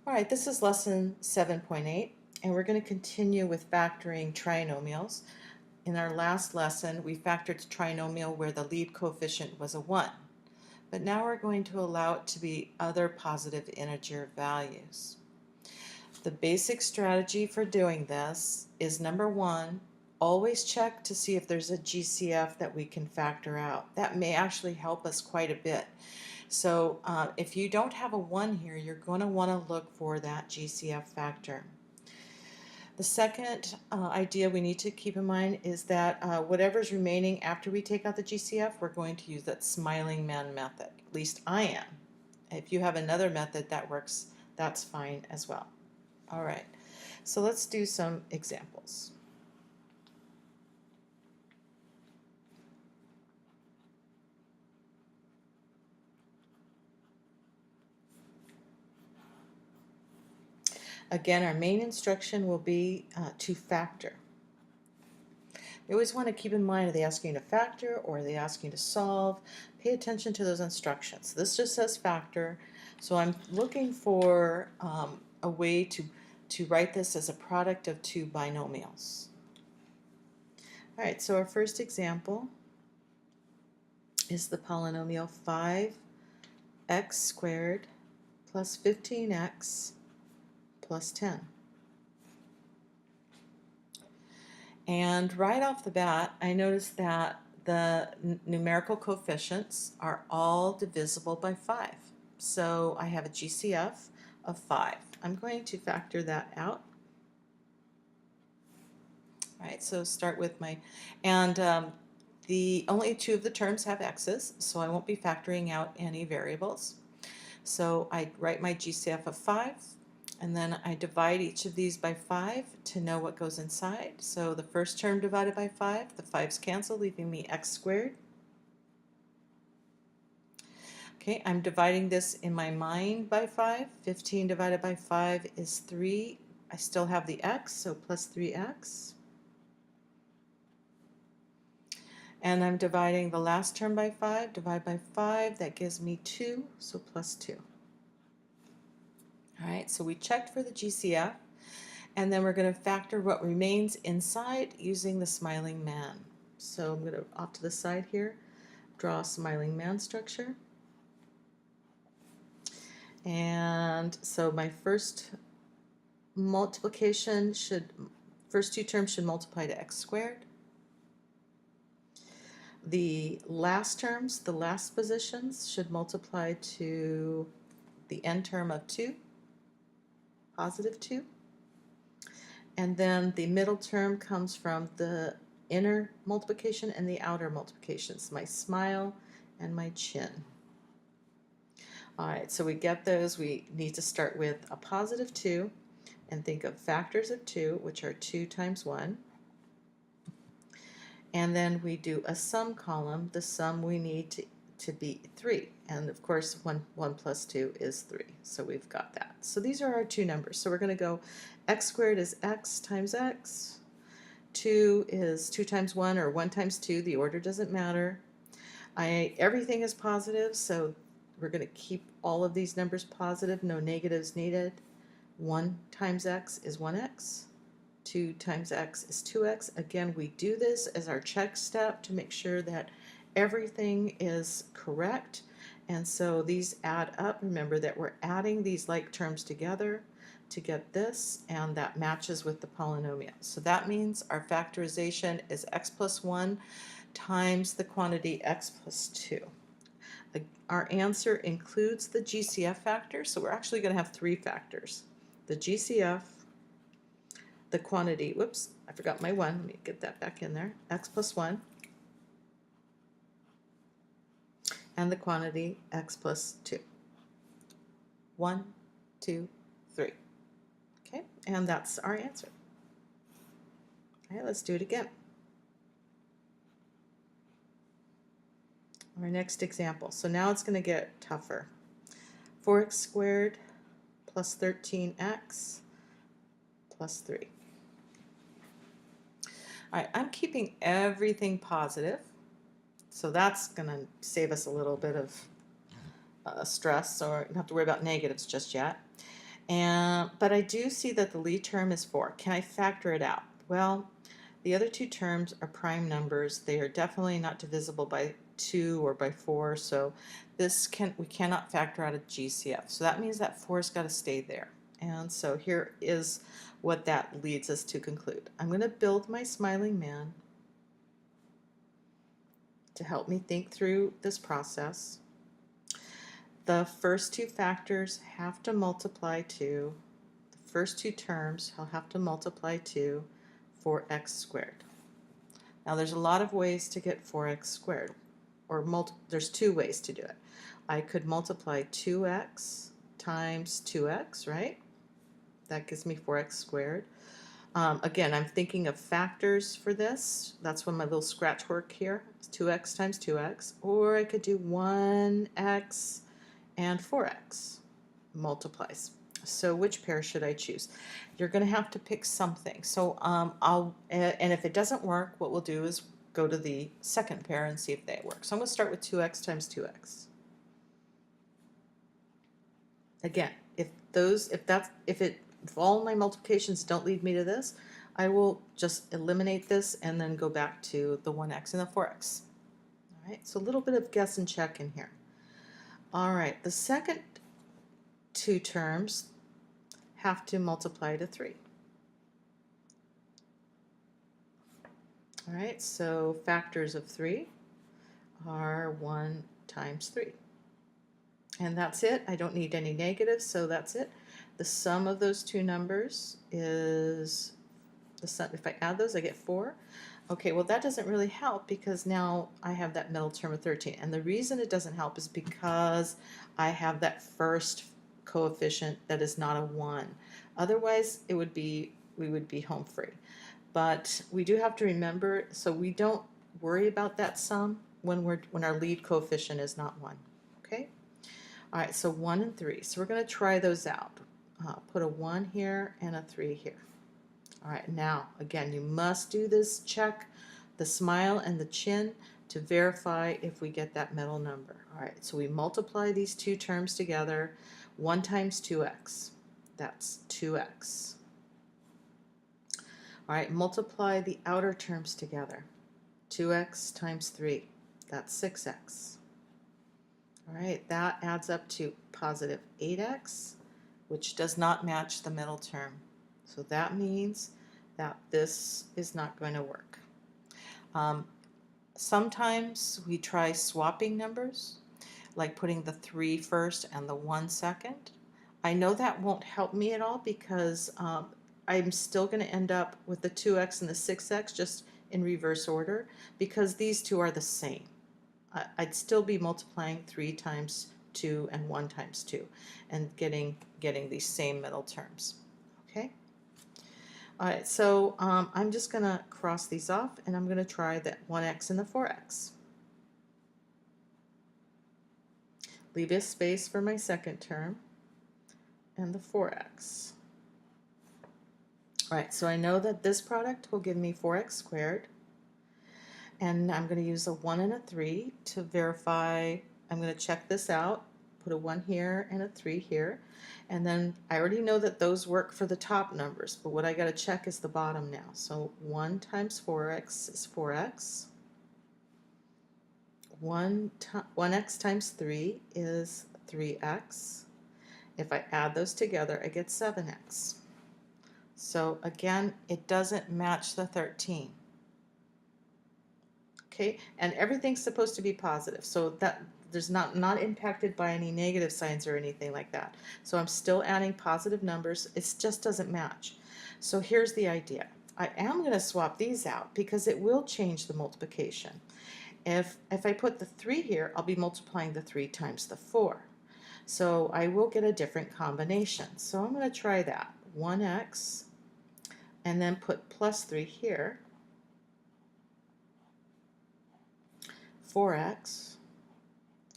All right, this is lesson 7.8, and we're going to continue with factoring trinomials. In our last lesson, we factored a trinomial where the lead coefficient was a 1, but now we're going to allow it to be other positive integer values. The basic strategy for doing this is number 1, always check to see if there's a GCF that we can factor out. That may actually help us quite a bit. So if you don't have a 1 here, you're going to want to look for that GCF factor. The second idea we need to keep in mind is that whatever's remaining after we take out the GCF, we're going to use that smiling man method. At least I am. If you have another method that works, that's fine as well. All right, so let's do some examples. Again, our main instruction will be to factor. You always want to keep in mind, are they asking you to factor or are they asking you to solve? Pay attention to those instructions. This just says factor, so I'm looking for a way to write this as a product of two binomials. All right, so our first example is the polynomial 5x squared plus 15x plus 10. And right off the bat, I notice that the numerical coefficients are all divisible by 5. So I have a GCF of 5. I'm going to factor that out. All right, so start with my, and the only two of the terms have x's, so I won't be factoring out any variables. So I write my GCF of 5. And then I divide each of these by 5 to know what goes inside. So the first term divided by 5, the 5's cancel, leaving me x squared. Okay, I'm dividing this in my mind by 5. 15 divided by 5 is 3. I still have the x, so plus 3x. And I'm dividing the last term by 5. Divide by 5, that gives me 2, so plus 2. All right, so we checked for the GCF, and then we're going to factor what remains inside using the smiling man. So I'm going to, off to the side here, draw a smiling man structure. And so my first multiplication first two terms should multiply to x squared. The last terms, the last positions, should multiply to the n term of 2. Positive 2. And then the middle term comes from the inner multiplication and the outer multiplications, my smile and my chin. All right, so we get those. We need to start with a positive 2 and think of factors of 2, which are 2 times 1. And then we do a sum column. The sum we need to be 3, and of course 1 plus 2 is 3, so we've got that. So these are our two numbers. So we're going to go x squared is x times x, 2 is 2 times 1 or 1 times 2, the order doesn't matter. Everything is positive, so we're going to keep all of these numbers positive, no negatives needed. 1 times x is 1x, 2 times x is 2x. Again, we do this as our check step to make sure that everything is correct, and so these add up. Remember that we're adding these like terms together to get this, and that matches with the polynomial. So that means our factorization is x plus 1 times the quantity x plus 2. Our answer includes the GCF factor, so we're actually going to have 3 factors. The GCF, the quantity, whoops, I forgot my 1, let me get that back in there, x plus 1, and the quantity x plus 2. 1, 2, 3. Okay, and that's our answer. All right, let's do it again. Our next example. So now it's going to get tougher. 4x squared plus 13x plus 3. All right, I'm keeping everything positive. So that's going to save us a little bit of stress, so we don't have to worry about negatives just yet. But I do see that the lead term is 4. Can I factor it out? Well, the other two terms are prime numbers. They are definitely not divisible by 2 or by 4, so we cannot factor out a GCF. So that means that 4's got to stay there. And so here is what that leads us to conclude. I'm going to build my smiling man to help me think through this process. The first two factors have to multiply to, the first two terms I'll have to multiply to 4x squared. Now there's a lot of ways to get 4x squared, or there's two ways to do it. I could multiply 2x times 2x, right? That gives me 4x squared. Again, I'm thinking of factors for this. That's one of my little scratch work here. It's 2x times 2x. Or I could do 1x and 4x multiplies. So which pair should I choose? You're going to have to pick something. So and if it doesn't work, what we'll do is go to the second pair and see if they work. So I'm going to start with 2x times 2x. Again, if all my multiplications don't lead me to this, I will just eliminate this and then go back to the 1x and the 4x. All right, so a little bit of guess and check in here. All right, the second two terms have to multiply to 3. All right, so factors of 3 are 1 times 3. And that's it. I don't need any negatives, so that's it. The sum of those two numbers is the sum. If I add those, I get 4. Okay, well that doesn't really help because now I have that middle term of 13. And the reason it doesn't help is because I have that first coefficient that is not a 1. Otherwise, we would be home free. But we do have to remember, so we don't worry about that sum when our lead coefficient is not 1. Okay? All right, so 1 and 3. So we're going to try those out. Put a 1 here and a 3 here. All right, now, again, you must do this check, the smile and the chin, to verify if we get that middle number. All right, so we multiply these two terms together. 1 times 2x, that's 2x. All right, multiply the outer terms together. 2x times 3, that's 6x. All right, that adds up to positive 8x, which does not match the middle term. So that means that this is not going to work. Sometimes we try swapping numbers, like putting the 3 first and the 1 second. I know that won't help me at all because I'm still going to end up with the 2x and the 6x just in reverse order because these two are the same. I'd still be multiplying 3 times 2 and 1 times 2 and getting these same middle terms. Okay? All right, so I'm just going to cross these off and I'm going to try the 1x and the 4x. Leave a space for my second term and the 4x. All right, so I know that this product will give me 4x squared. And I'm going to use a 1 and a 3 to verify. I'm going to check this out, put a 1 here and a 3 here. And then I already know that those work for the top numbers, but what I got to check is the bottom now. So 1 times 4x is 4x. 1x times 3 is 3x. If I add those together, I get 7x. So again, it doesn't match the 13. Okay, and everything's supposed to be positive, so that there's not impacted by any negative signs or anything like that. So I'm still adding positive numbers. It just doesn't match. So here's the idea. I am going to swap these out because it will change the multiplication. If I put the 3 here, I'll be multiplying the 3 times the 4. So I will get a different combination. So I'm going to try that. 1x, and then put plus 3 here. 4x.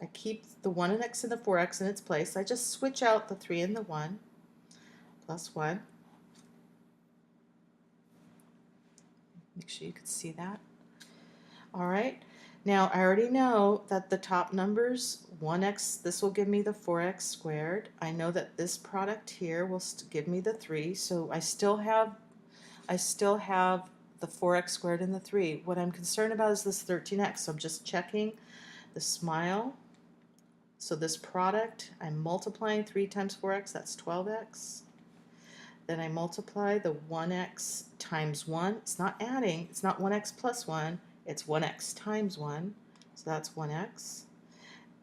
I keep the 1 and x and the 4x in its place. I just switch out the 3 and the 1. Plus 1. Make sure you can see that. All right. Now I already know that the top numbers, 1x, this will give me the 4x squared. I know that this product here will give me the 3, so I still have the 4x squared and the 3. What I'm concerned about is this 13x, so I'm just checking the smile. So this product, I'm multiplying 3 times 4x, that's 12x. Then I multiply the 1x times 1. It's not adding, it's not 1x plus 1, it's 1x times 1, so that's 1x.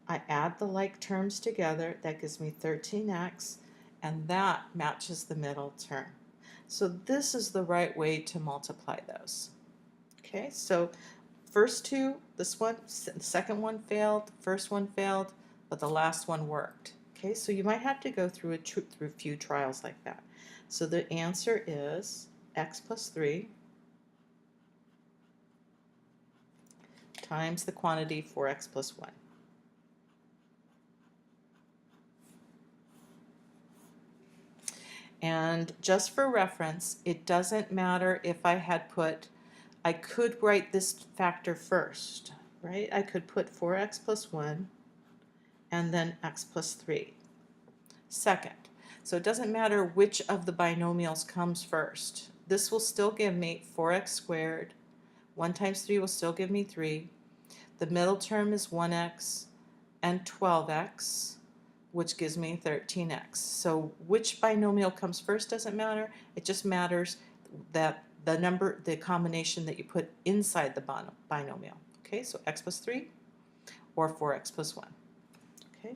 I add the like terms together, that gives me 13x, and that matches the middle term. So this is the right way to multiply those. Okay, so first two, this one, the second one failed, the first one failed, but the last one worked. Okay, so you might have to go through a few trials like that. So the answer is x plus 3 times the quantity 4x plus 1. And just for reference, it doesn't matter if I had put, I could write this factor first, right? I could put 4x plus 1 and then x plus 3. Second, so it doesn't matter which of the binomials comes first. This will still give me 4x squared. 1 times 3 will still give me 3. The middle term is 1x and 12x, which gives me 13x. So which binomial comes first doesn't matter. It just matters that the combination that you put inside the binomial. Okay, so x plus 3 or 4x plus 1. Okay.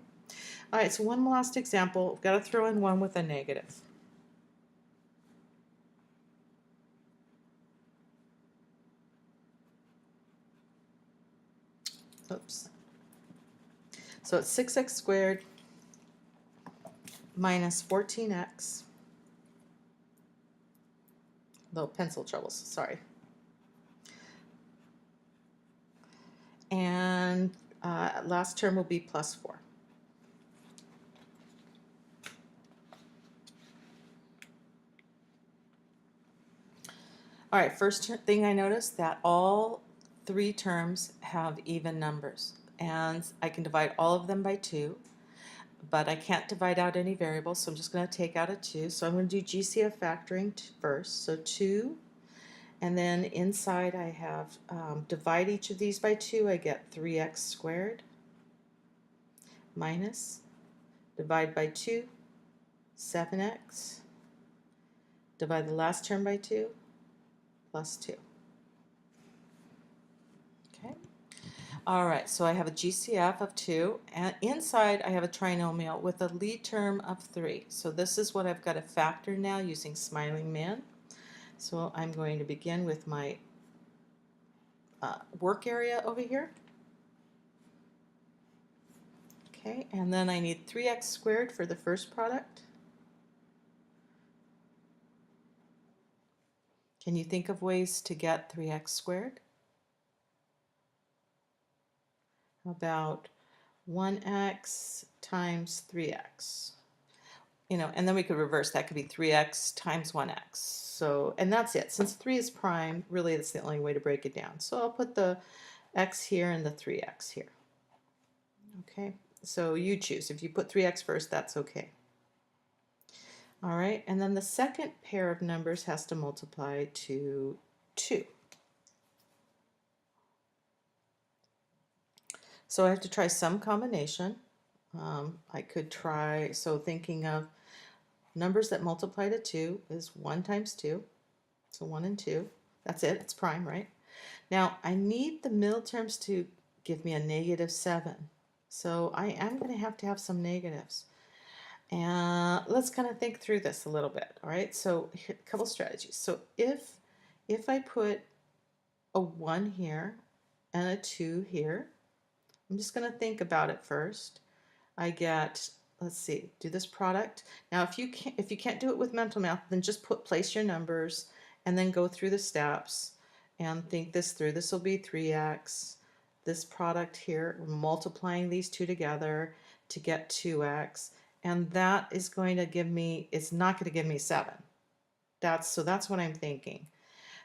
All right, so one last example. We've got to throw in one with a negative. Oops. So it's 6x squared minus 14x. Little pencil troubles, sorry. And last term will be plus 4. All right, first thing I noticed that all 3 terms have even numbers, and I can divide all of them by 2, but I can't divide out any variables, so I'm just going to take out a 2. So I'm going to do GCF factoring first, so 2, and then inside I have divide each of these by 2, I get 3x squared minus divide by 2, 7x, divide the last term by 2, plus 2. Okay. All right, so I have a GCF of 2, and inside I have a trinomial with a lead term of 3. So this is what I've got to factor now using Smiling Man. So I'm going to begin with my work area over here. Okay, and then I need 3x squared for the first product. Can you think of ways to get 3x squared? How about 1x times 3x? You know, and then we could reverse that. Could be 3x times 1x. So, and that's it. Since 3 is prime, really that's the only way to break it down. So I'll put the x here and the 3x here. Okay, so you choose. If you put 3x first, that's okay. All right, and then the second pair of numbers has to multiply to 2. So I have to try some combination. I could try, so thinking of numbers that multiply to 2 is 1 times 2. So 1 and 2. That's it. It's prime, right? Now, I need the middle terms to give me a negative 7. So I am going to have some negatives. And let's kind of think through this a little bit. All right, so a couple strategies. So if I put a 1 here and a 2 here, I'm just going to think about it first. I get, let's see, do this product. Now if you can't do it with mental math, then just place your numbers and then go through the steps and think this through. This will be 3x. This product here, we're multiplying these two together to get 2x, and that is going to give me, it's not going to give me 7. So that's what I'm thinking.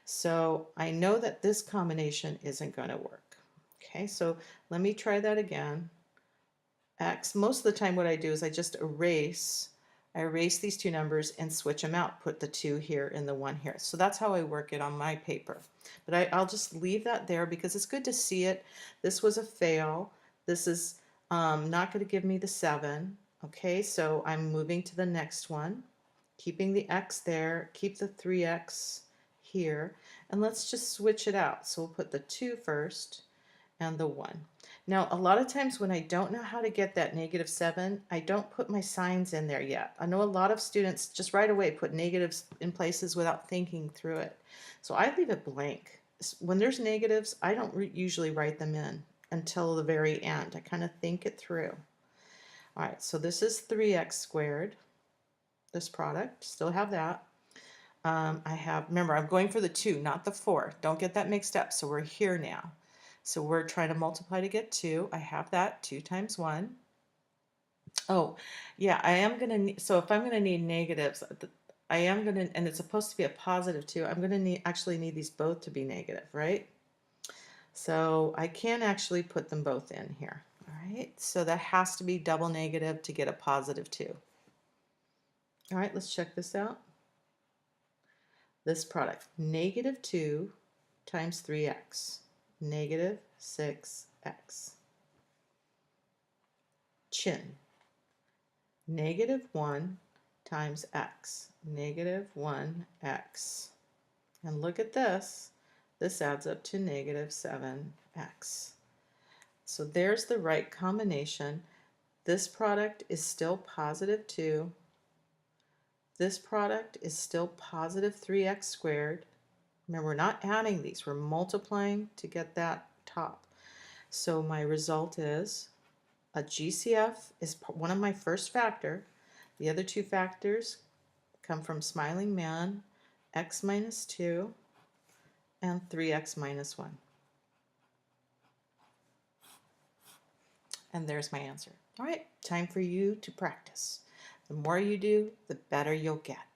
So I know that this combination isn't going to work. Okay, so let me try that again. X, most of the time what I do is I just erase, these two numbers and switch them out, put the 2 here and the 1 here. So that's how I work it on my paper. But I'll just leave that there because it's good to see it. This was a fail. This is not going to give me the 7. Okay, so I'm moving to the next one, keeping the X there, keep the 3X here, and let's just switch it out. So we'll put the 2 first and the 1. Now, a lot of times when I don't know how to get that -7, I don't put my signs in there yet. I know a lot of students just right away put negatives in places without thinking through it. So I leave it blank. When there's negatives, I don't usually write them in until the very end. I kind of think it through. All right, so this is 3x squared, this product, still have that. Remember, I'm going for the 2, not the 4. Don't get that mixed up. So we're here now. So we're trying to multiply to get 2. I have that, 2 times 1. Oh, yeah, I am going to need, so if I'm going to need negatives, I am going to, and it's supposed to be a positive 2, I'm going to actually need these both to be negative, right? So I can actually put them both in here. All right, so that has to be double negative to get a positive 2. All right, let's check this out. This product, -2 times 3x, -6x. Chin, -1 times x, -1x. And look at this. This adds up to -7x. So there's the right combination. This product is still positive 2. This product is still positive 3x squared. Remember, we're not adding these, we're multiplying to get that top. So my result is a GCF is one of my first factor. The other two factors come from Smiling Man, x minus 2, and 3x minus 1. And there's my answer. All right, time for you to practice. The more you do, the better you'll get.